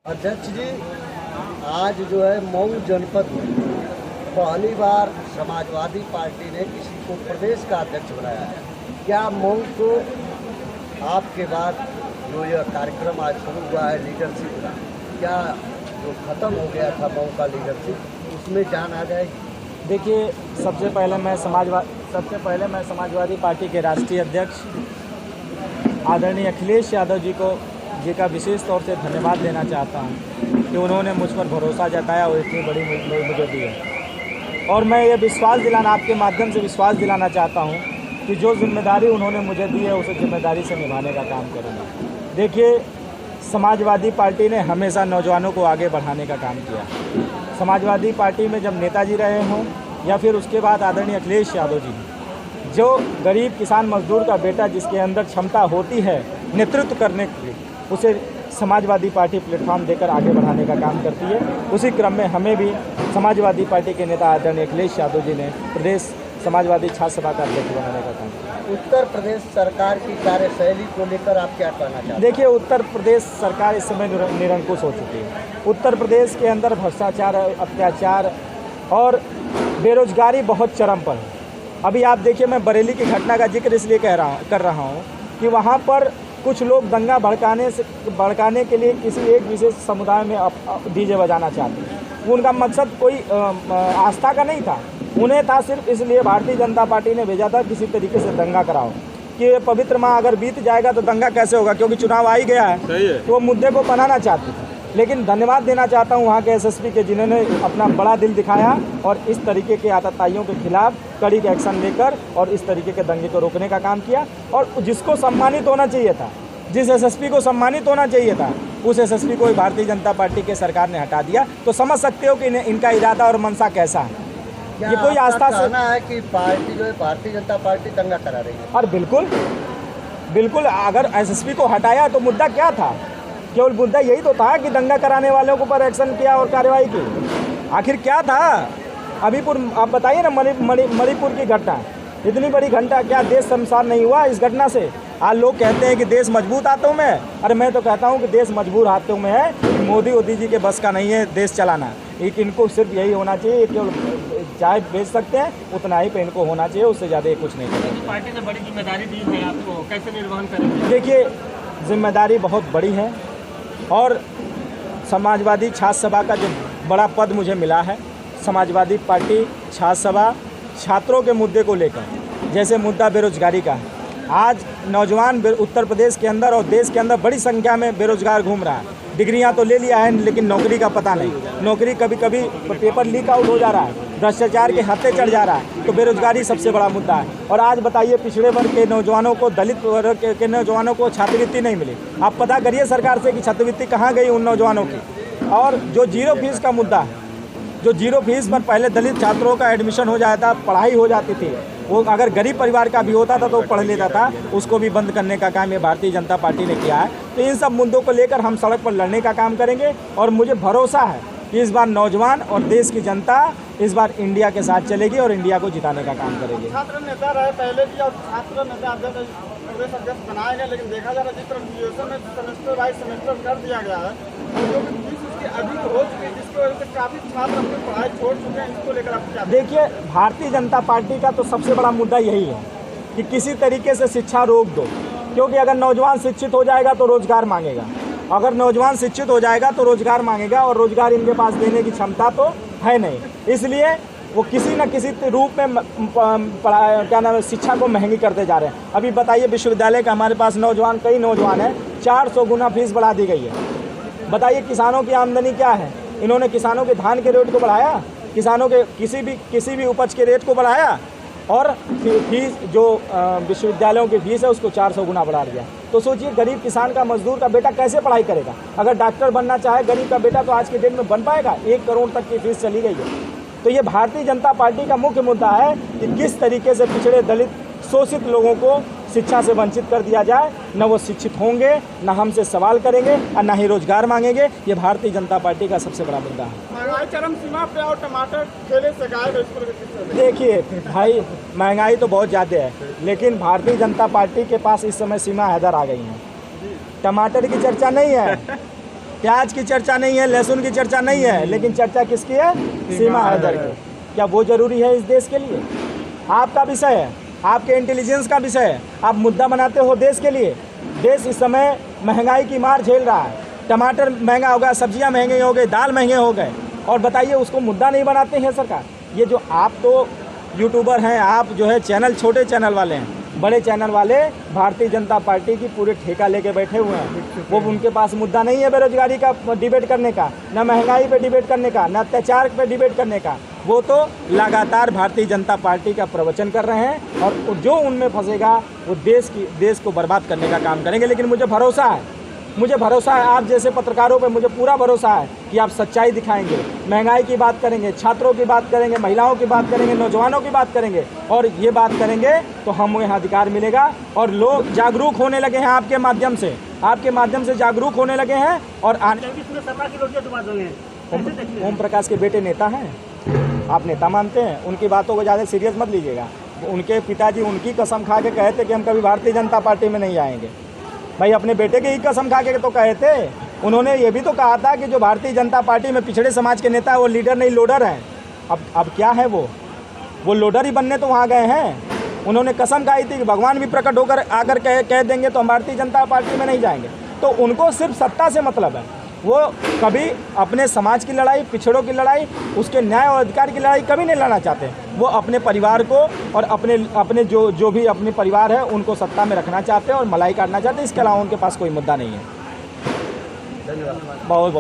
अध्यक्ष जी, आज जो है मऊ जनपद में पहली बार समाजवादी पार्टी ने किसी को प्रदेश का अध्यक्ष बनाया है। क्या मऊ को आपके बाद जो यह कार्यक्रम आज शुरू हुआ है लीडरशिप का, क्या जो खत्म हो गया था मऊ का लीडरशिप उसमें जान आ जाएगी? देखिए, सबसे पहले मैं समाजवादी पार्टी के राष्ट्रीय अध्यक्ष आदरणीय अखिलेश यादव जी का विशेष तौर से धन्यवाद देना चाहता हूं कि उन्होंने मुझ पर भरोसा जताया और इतनी बड़ी मुझे दी है। और मैं ये विश्वास दिलाना, आपके माध्यम से विश्वास दिलाना चाहता हूं कि जो जिम्मेदारी उन्होंने मुझे दी है उसे जिम्मेदारी से निभाने का काम करूँगा। देखिए, समाजवादी पार्टी ने हमेशा नौजवानों को आगे बढ़ाने का काम किया। समाजवादी पार्टी में जब नेताजी रहे हों या फिर उसके बाद आदरणीय अखिलेश यादव जी, जो गरीब किसान मजदूर का बेटा जिसके अंदर क्षमता होती है नेतृत्व करने की, उसे समाजवादी पार्टी प्लेटफॉर्म देकर आगे बढ़ाने का काम करती है। उसी क्रम में हमें भी समाजवादी पार्टी के नेता आदरणीय अखिलेश यादव जी ने प्रदेश समाजवादी छात्र सभा का अध्यक्ष बनाने का काम किया। उत्तर प्रदेश सरकार की कार्यशैली को लेकर आप क्या कहना चाहते हैं? देखिए, उत्तर प्रदेश सरकार इस समय निरंकुश हो चुकी है। उत्तर प्रदेश के अंदर भ्रष्टाचार, अत्याचार और बेरोजगारी बहुत चरम पर है। अभी आप देखिए, मैं बरेली की घटना का जिक्र इसलिए कर रहा हूँ कि वहाँ पर कुछ लोग दंगा भड़काने के लिए किसी एक विशेष समुदाय में डीजे बजाना चाहते हैं। उनका मकसद कोई आस्था का नहीं था, उन्हें था सिर्फ इसलिए भारतीय जनता पार्टी ने भेजा था किसी तरीके से दंगा कराओ कि ये पवित्र माह अगर बीत जाएगा तो दंगा कैसे होगा, क्योंकि चुनाव आ ही गया है। सही है। तो वो मुद्दे को बनाना चाहते थे। लेकिन धन्यवाद देना चाहता हूँ वहाँ के एसएसपी के, जिन्होंने अपना बड़ा दिल दिखाया और इस तरीके के आतताइयों के खिलाफ कड़ी एक्शन लेकर और इस तरीके के दंगे को रोकने का काम किया। और जिसको सम्मानित होना चाहिए था, जिस एसएसपी को सम्मानित होना चाहिए था, उस एसएसपी को भारतीय जनता पार्टी के सरकार ने हटा दिया। तो समझ सकते हो कि इनका इरादा और मंशा कैसा है। ये कोई आस्था से कहना है कि पार्टी जो है भारतीय जनता पार्टी दंगा करा रही है। और बिल्कुल अगर एसएसपी को हटाया तो मुद्दा क्या था? केवल मुद्दा यही तो था कि दंगा कराने वालों के ऊपर एक्शन किया और कार्रवाई की। आखिर क्या था? अभीपुर आप बताइए ना, मणिपुर की घटना, इतनी बड़ी घटना, क्या देश शर्मसार नहीं हुआ इस घटना से? आज लोग कहते हैं कि देश मजबूत हाथों में है। अरे मैं तो कहता हूं कि देश मजबूत हाथों में है। मोदी जी के बस का नहीं है देश चलाना। इनको सिर्फ यही होना चाहिए, केवल चाय बेच सकते हैं उतना ही पे इनको होना चाहिए, उससे ज़्यादा कुछ नहीं करेंगे। पार्टी ने बड़ी जिम्मेदारी दी है आपको, कैसे निर्वहन करेंगे? देखिए, जिम्मेदारी बहुत बड़ी है और समाजवादी छात्र सभा का जो बड़ा पद मुझे मिला है, समाजवादी पार्टी छात्र सभा छात्रों के मुद्दे को लेकर, जैसे मुद्दा बेरोजगारी का है। आज नौजवान उत्तर प्रदेश के अंदर और देश के अंदर बड़ी संख्या में बेरोजगार घूम रहा है। डिग्रियां तो ले लिया है लेकिन नौकरी का पता नहीं। नौकरी कभी पेपर लीक आउट हो जा रहा है, भ्रष्टाचार के हत्थे चढ़ जा रहा है। तो बेरोजगारी सबसे बड़ा मुद्दा है। और आज बताइए, पिछड़े वर्ग के नौजवानों को, दलित वर्ग के नौजवानों को छात्रवृत्ति नहीं मिली। आप पता करिए सरकार से कि छात्रवृत्ति कहाँ गई उन नौजवानों की। और जो जीरो फीस का मुद्दा है, जो जीरो फीस पर पहले दलित छात्रों का एडमिशन हो जाता, पढ़ाई हो जाती थी, वो अगर गरीब परिवार का भी होता था तो पढ़ लेता था, उसको भी बंद करने का काम ये भारतीय जनता पार्टी ने किया है। तो इन सब मुद्दों को लेकर हम सड़क पर लड़ने का काम करेंगे और मुझे भरोसा है कि इस बार नौजवान और देश की जनता इस बार इंडिया के साथ चलेगी और इंडिया को जिताने का काम करेंगे। छात्र नेता रहे पहले भी और छात्र नेता प्रदेश अध्यक्ष बनाए गए, लेकिन देखा जा रहा है जिस तरह ग्रेजुएशन में सेमेस्टर बाई सेमेस्टर कर दिया गया है, जो कि फीस उसकी अधिक हो चुकी है, जिसकी वजह से काफ़ी छात्र अपनी पढ़ाई छोड़ चुके हैं। इसको लेकर आप क्या? देखिए, भारतीय जनता पार्टी का तो सबसे बड़ा मुद्दा यही है कि किसी तरीके से शिक्षा रोक दो, क्योंकि अगर नौजवान शिक्षित हो जाएगा तो रोजगार मांगेगा। अगर नौजवान शिक्षित हो जाएगा तो रोजगार मांगेगा और रोजगार इनके पास देने की क्षमता तो है नहीं। इसलिए वो किसी न किसी रूप में क्या नाम है, शिक्षा को महंगी करते जा रहे हैं। अभी बताइए, विश्वविद्यालय का हमारे पास कई नौजवान हैं, 400 गुना फीस बढ़ा दी गई है। बताइए, किसानों की आमदनी क्या है? इन्होंने किसानों के धान के रेट को बढ़ाया, किसानों के किसी भी उपज के रेट को बढ़ाया और फीस जो विश्वविद्यालयों की फीस है उसको 400 गुना बढ़ा दिया। तो सोचिए, गरीब किसान का, मजदूर का बेटा कैसे पढ़ाई करेगा? अगर डॉक्टर बनना चाहे गरीब का बेटा तो आज के दिन में बन पाएगा? 1 करोड़ तक की फीस चली गई है। तो ये भारतीय जनता पार्टी का मुख्य मुद्दा है कि किस तरीके से पिछड़े, दलित, शोषित लोगों को शिक्षा से वंचित कर दिया जाए। न वो शिक्षित होंगे, न हमसे सवाल करेंगे और न ही रोजगार मांगेंगे। ये भारतीय जनता पार्टी का सबसे बड़ा मुद्दा है। महंगाई चरम सीमा पे और टमाटर ठेले से गायब है। देखिए भाई, महंगाई तो बहुत ज़्यादा है, लेकिन भारतीय जनता पार्टी के पास इस समय सीमा हैदर आ गई है। टमाटर की चर्चा नहीं है। प्याज की चर्चा नहीं है, लहसुन की चर्चा नहीं है, लेकिन चर्चा किसकी है? सीमा हैदर की। क्या वो जरूरी है इस देश के लिए? आपका विषय है, आपके इंटेलिजेंस का विषय है, आप मुद्दा बनाते हो देश के लिए। देश इस समय महंगाई की मार झेल रहा है, टमाटर महंगा हो गया, सब्जियां महंगे हो गए, दाल महंगे हो गए, और बताइए उसको मुद्दा नहीं बनाते हैं सरकार। ये जो आप तो यूट्यूबर हैं, आप जो है चैनल, छोटे चैनल वाले हैं, बड़े चैनल वाले भारतीय जनता पार्टी की पूरे ठेका लेके बैठे हुए हैं। वो उनके पास मुद्दा नहीं है बेरोजगारी का डिबेट करने का, ना महंगाई पे डिबेट करने का, ना अत्याचार पे डिबेट करने का। वो तो लगातार भारतीय जनता पार्टी का प्रवचन कर रहे हैं, और जो उनमें फंसेगा वो देश को बर्बाद करने का काम करेंगे। लेकिन मुझे भरोसा है आप जैसे पत्रकारों पे मुझे पूरा भरोसा है कि आप सच्चाई दिखाएंगे, महंगाई की बात करेंगे, छात्रों की बात करेंगे, महिलाओं की बात करेंगे, नौजवानों की बात करेंगे, और ये बात करेंगे तो हम यहाँ अधिकार मिलेगा। और लोग जागरूक होने लगे हैं आपके माध्यम से जागरूक होने लगे हैं। और ओम प्रकाश के बेटे नेता हैं, आप नेता मानते हैं, उनकी बातों को ज़्यादा सीरियस मत लीजिएगा। उनके पिताजी उनकी कसम खा के कहे थे कि हम कभी भारतीय जनता पार्टी में नहीं आएंगे। भाई अपने बेटे की ही कसम खा के तो कहे थे। उन्होंने ये भी तो कहा था कि जो भारतीय जनता पार्टी में पिछड़े समाज के नेता है वो लीडर नहीं लोडर हैं। अब क्या है, वो लोडर ही बनने तो वहाँ गए हैं। उन्होंने कसम खाई थी कि भगवान भी प्रकट होकर आकर कह देंगे तो हम भारतीय जनता पार्टी में नहीं जाएंगे। तो उनको सिर्फ सत्ता से मतलब है। वो कभी अपने समाज की लड़ाई, पिछड़ों की लड़ाई, उसके न्याय और अधिकार की लड़ाई कभी नहीं लड़ना चाहते। वो अपने परिवार को और अपने जो भी अपने परिवार है उनको सत्ता में रखना चाहते हैं और मलाई काटना चाहते हैं। इसके अलावा उनके पास कोई मुद्दा नहीं है। धन्यवाद। बहुत बहुत